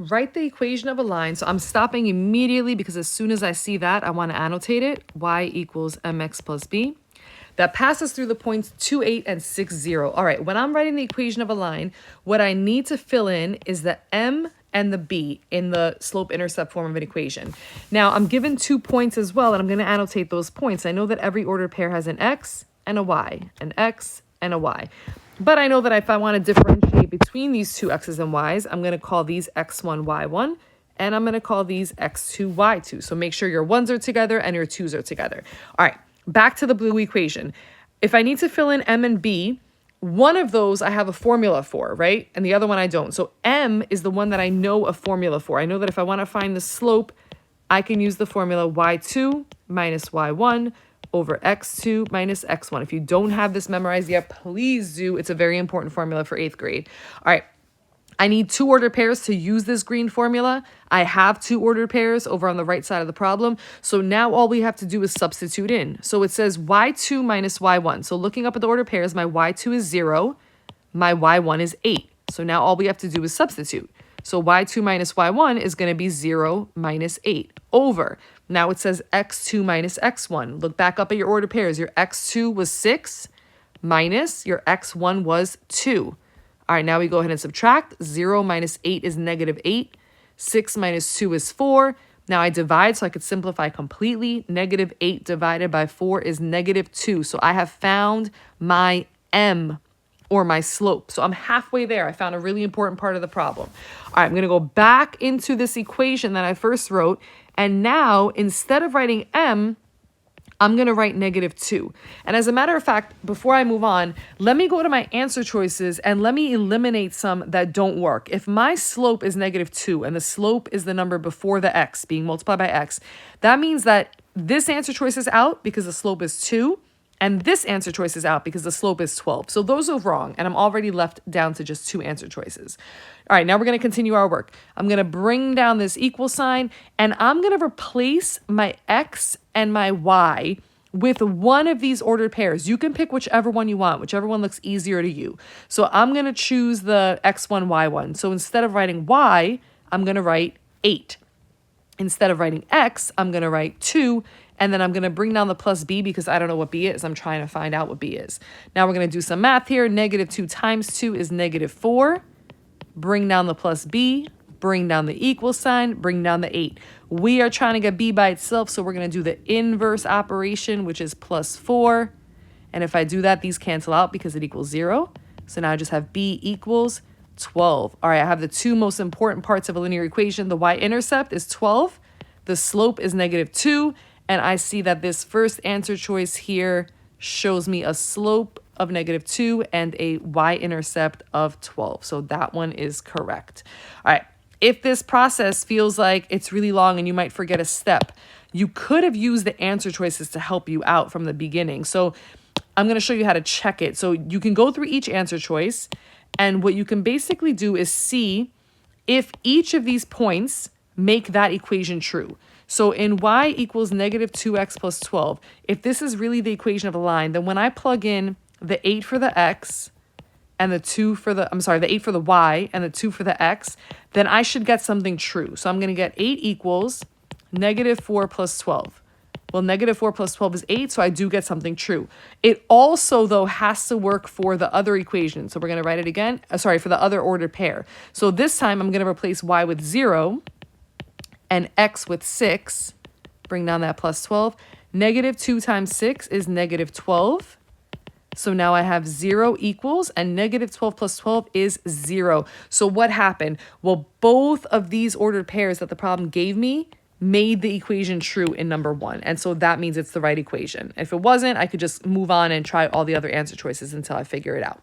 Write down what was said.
write the equation of a line. So I'm stopping immediately because as soon as I see that, I want to annotate it. Y equals mx plus b. That passes through the points 2, 8, and 6, 0. All right, when I'm writing the equation of a line, what I need to fill in is the m and the b in the slope-intercept form of an equation. Now, I'm given 2 points as well, and I'm going to annotate those points. I know that every ordered pair has an x and a y, an x and a y. But I know that if I want to differentiate between these two x's and y's, I'm going to call these x1, y1, and I'm going to call these x2, y2. So make sure your 1's are together and your 2's are together. All right, back to the blue equation. If I need to fill in m and b, one of those I have a formula for, right? And the other one I don't. So m is the one that I know a formula for. I know that if I want to find the slope, I can use the formula y2 minus y1 over x2 minus x1. If you don't have this memorized yet, please do. It's a very important formula for 8th grade. All right. I need 2 ordered pairs to use this green formula. I have 2 ordered pairs over on the right side of the problem. So now all we have to do is substitute in. So it says y2 minus y1. So looking up at the ordered pairs, my y2 is 0. My y1 is 8. So now all we have to do is substitute. So y2 minus y1 is going to be 0 minus 8 over. Now it says x2 minus x1. Look back up at your ordered pairs. Your x2 was 6 minus your x1 was 2. All right, now we go ahead and subtract. 0 minus 8 is negative 8. 6 minus 2 is 4. Now I divide so I could simplify completely. Negative 8 divided by 4 is negative 2. So I have found my m, or my slope. So I'm halfway there. I found a really important part of the problem. All right, I'm going to go back into this equation that I first wrote. And now, instead of writing m, I'm going to write negative 2. And as a matter of fact, before I move on, let me go to my answer choices and let me eliminate some that don't work. If my slope is negative 2 and the slope is the number before the x being multiplied by x, that means that this answer choice is out because the slope is 2. And this answer choice is out because the slope is 12. So those are wrong. And I'm already left down to just 2 answer choices. All right, now we're going to continue our work. I'm going to bring down this equal sign. And I'm going to replace my x and my y with one of these ordered pairs. You can pick whichever one you want, whichever one looks easier to you. So I'm going to choose the x1, y1. So instead of writing y, I'm going to write 8. Instead of writing x, I'm going to write 2. And then I'm going to bring down the plus b because I don't know what b is. I'm trying to find out what b is. Now we're going to do some math here. Negative 2 times 2 is negative 4. Bring down the plus b. Bring down the equal sign. Bring down the 8. We are trying to get b by itself, so we're going to do the inverse operation, which is plus 4. And if I do that, these cancel out because it equals 0. So now I just have b equals 12. All right, I have the 2 most important parts of a linear equation. The y-intercept is 12. The slope is negative 2. And I see that this first answer choice here shows me a slope of negative 2 and a y-intercept of 12. So that one is correct. All right. If this process feels like it's really long and you might forget a step, you could have used the answer choices to help you out from the beginning. So I'm going to show you how to check it. So you can go through each answer choice. And what you can basically do is see if each of these points make that equation true. So in y equals negative 2x plus 12, if this is really the equation of a line, then when I plug in the 8 for the x and the 2 for the, the 8 for the y and the 2 for the x, then I should get something true. So I'm going to get 8 equals negative 4 plus 12. Well, negative 4 plus 12 is 8, so I do get something true. It also, though, has to work for the other equation. So we're going to write it again. For the other ordered pair. So this time I'm going to replace y with 0 and x with 6. Bring down that plus 12. Negative 2 times 6 is negative 12. So now I have 0 equals, and negative 12 plus 12 is 0. So what happened? Well, both of these ordered pairs that the problem gave me made the equation true in number 1. And so that means it's the right equation. If it wasn't, I could just move on and try all the other answer choices until I figure it out.